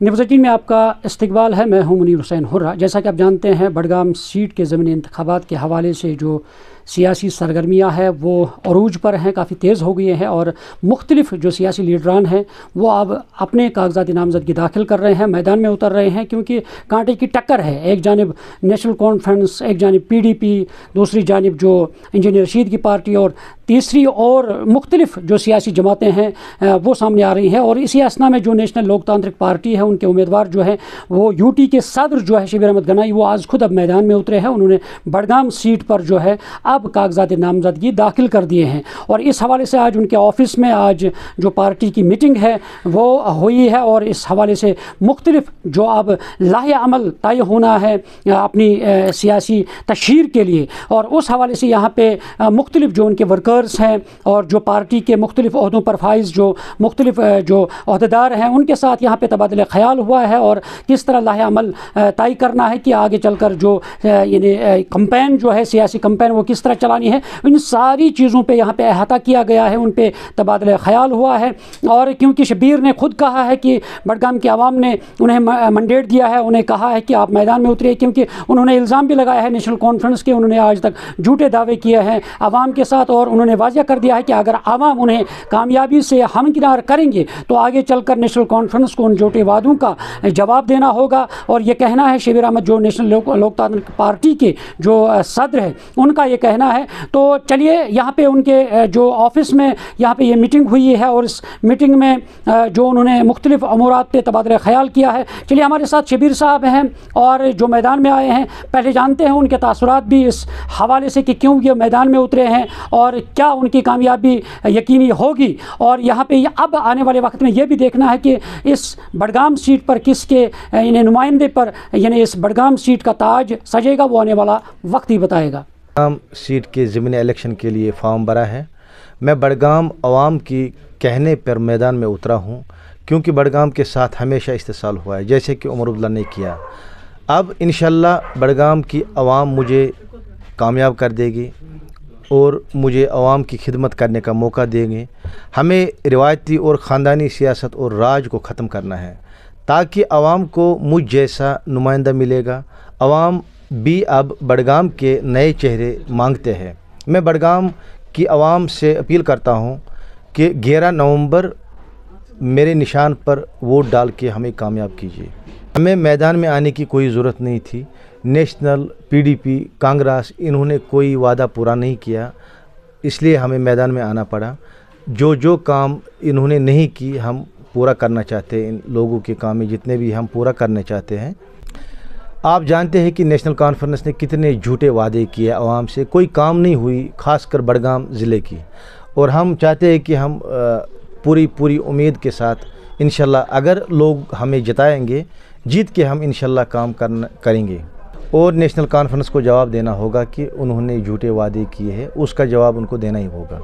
News18 में आपका इस्तकबाल है। मैं हूं मुनीर हुसैन हुर्रा। जैसा कि आप जानते हैं, बडगाम सीट के ज़मीनी इंतखाबात के हवाले से जो सियासी सरगर्मियाँ हैं वो अरूज पर हैं, काफ़ी तेज़ हो गई हैं और मुख्तलिफ जो सियासी लीडरान हैं वो अब अपने कागजात नामज़दगी दाखिल कर रहे हैं, मैदान में उतर रहे हैं, क्योंकि कांटे की टक्कर है। एक जानिब नेशनल कॉन्फ्रेंस, एक जानिब PDP, दूसरी जानिब जो इंजीनियर रशीद की पार्टी और तीसरी और मुख्तलिफ जो सियासी जमातें हैं वो सामने आ रही हैं। और इसी असना में जो नेशनल लोकतांत्रिक पार्टी है, उनके उम्मीदवार जो है वो UT के सदर जो है शबीर अहमद गनाई, वो आज खुद अब मैदान में उतरे हैं। उन्होंने बडगाम सीट पर जो है अब कागजात नामजदगी दाखिल कर दिए हैं और इस हवाले से आज उनके ऑफिस में आज जो पार्टी की मीटिंग है वो हुई है और इस हवाले से मुख्तलिफ जो अब लाहे अमल तय होना है अपनी सियासी तशहीर के लिए, और उस हवाले से यहाँ पे मुख्तलिफ जो उनके वर्कर्स हैं और जो पार्टी के मुख्तलिफ ओहदों पर फाइज जो मुख्तलिफ जो ओहदेदार हैं उनके साथ यहाँ पे तबादला ख्याल हुआ है और किस तरह लाहे अमल तय करना है कि आगे चलकर जो यानी कंपेन जो है, सियासी कंपेन, वो किस तरह चलानी है। इन सारी चीज़ों पे यहाँ पे अहाता किया गया है, उन पे तबादला ख्याल हुआ है। और क्योंकि शबीर ने खुद कहा है कि बडगाम की आवाम ने उन्हें मैंडेट दिया है, उन्हें कहा है कि आप मैदान में उतरिए, क्योंकि उन्होंने इल्ज़ाम भी लगाया है नेशनल कॉन्फ्रेंस के, उन्होंने आज तक झूठे दावे किए हैं आवाम के साथ और उन्होंने वाज़ह कर दिया है कि अगर आवाम उन्हें कामयाबी से हमकिनार करेंगे तो आगे चलकर नेशनल कॉन्फ्रेंस को उन झूठे वादों का जवाब देना होगा। और ये कहना है शबीर अहमद जो नेशनल लोकतांत्रिक पार्टी के जो सदर है, उनका ये कहना है। तो चलिए यहाँ पे उनके जो ऑफिस में यहाँ पे ये मीटिंग हुई है और इस मीटिंग में जो उन्होंने मुख्तलिफ अमूरात पे तबादला ख्याल किया है। चलिए हमारे साथ शबीर साहब हैं और जो मैदान में आए हैं, पहले जानते हैं उनके तासुरात भी इस हवाले से कि क्यों ये मैदान में उतरे हैं और क्या उनकी कामयाबी यकीनी होगी। और यहाँ पे अब आने वाले वक्त में ये भी देखना है कि इस बडगाम सीट पर किसके यानी नुमाइंदे पर यानी इस बडगाम सीट का ताज सजेगा, वो आने वाला वक्त ही बताएगा। बडगाम सीट के ज़मीनी इलेक्शन के लिए फॉर्म भरा है। मैं बडगाम अवाम की कहने पर मैदान में उतरा हूँ, क्योंकि बडगाम के साथ हमेशा इस्तेसाल हुआ है, जैसे कि उमर अब्दुल्ला ने किया। अब इंशाल्लाह बडगाम की अवाम मुझे कामयाब कर देगी और मुझे अवाम की खिदमत करने का मौका देंगे। हमें रिवायती और ख़ानदानी सियासत और राज को ख़त्म करना है, ताकि अवाम को मुझ जैसा नुमाइंदा मिलेगा। अवाम भी अब बडगाम के नए चेहरे मांगते हैं। मैं बडगाम की आवाम से अपील करता हूं कि 11 नवंबर मेरे निशान पर वोट डाल के हमें कामयाब कीजिए। हमें मैदान में आने की कोई ज़रूरत नहीं थी। नेशनल, PDP, कांग्रेस, इन्होंने कोई वादा पूरा नहीं किया, इसलिए हमें मैदान में आना पड़ा। जो काम इन्होंने नहीं की हम पूरा करना चाहते हैं। इन लोगों के काम में जितने भी हम पूरा करना चाहते हैं। आप जानते हैं कि नेशनल कॉन्फ्रेंस ने कितने झूठे वादे किए आवाम से, कोई काम नहीं हुई, खासकर बडगाम ज़िले की। और हम चाहते हैं कि हम पूरी उम्मीद के साथ इंशाल्लाह अगर लोग हमें जिताएंगे, जीत के हम इंशाल्लाह काम करेंगे। और नेशनल कॉन्फ्रेंस को जवाब देना होगा कि उन्होंने झूठे वादे किए हैं, उसका जवाब उनको देना ही होगा।